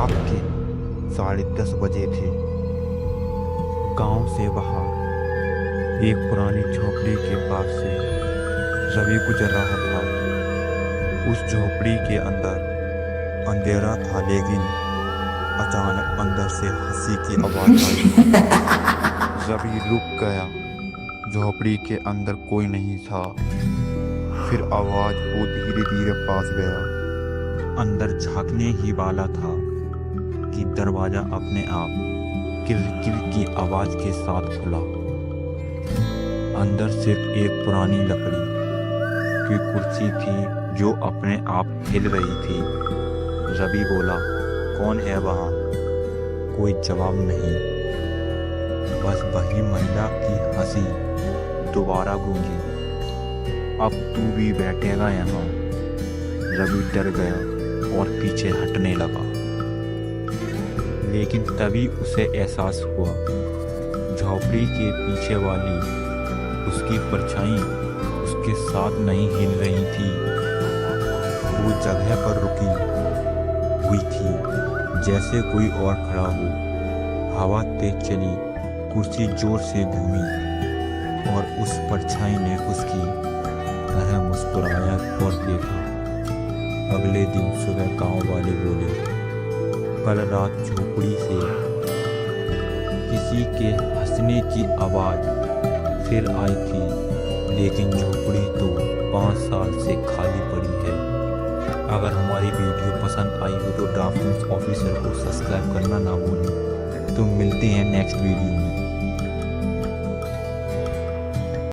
रात के 10:30 बजे थे। गांव से बाहर एक पुरानी झोपड़ी के पास से रवि गुजर रहा था। उस झोपड़ी के अंदर अंधेरा था, लेकिन अचानक अंदर से हंसी की आवाज आई। रवि रुक गया। झोपड़ी के अंदर कोई नहीं था। फिर आवाज वो धीरे धीरे पास गया। अंदर झांकने ही वाला था कि दरवाजा अपने आप किर किर की आवाज के साथ खुला। अंदर सिर्फ एक पुरानी लकड़ी की कुर्सी थी जो अपने आप हिल रही थी। रवि बोला, कौन है वहाँ? कोई जवाब नहीं, बस वही महिला की हंसी दोबारा गूंजी। अब तू भी बैठेगा यहाँ? रवि डर गया और पीछे हटने लगा। लेकिन तभी उसे एहसास हुआ, झोपड़ी के पीछे वाली उसकी परछाई उसके साथ नहीं हिल रही थी। वो जगह पर रुकी हुई थी जैसे कोई और खड़ा हो। हवा तेज चली, कुर्सी जोर से घूमी और उस परछाई ने उसकी तरह मुस्कुराया और देखा। अगले दिन सुबह गांव वाले बोले, कल रात झोपड़ी से किसी के हंसने की आवाज फिर आई थी, लेकिन झोपड़ी तो 5 साल से खाली पड़ी है। अगर हमारी वीडियो पसंद आई हो तो ड्राफ्ट न्यूज़ ऑफिशियल को सब्सक्राइब करना ना भूलें। तो मिलते हैं नेक्स्ट वीडियो में।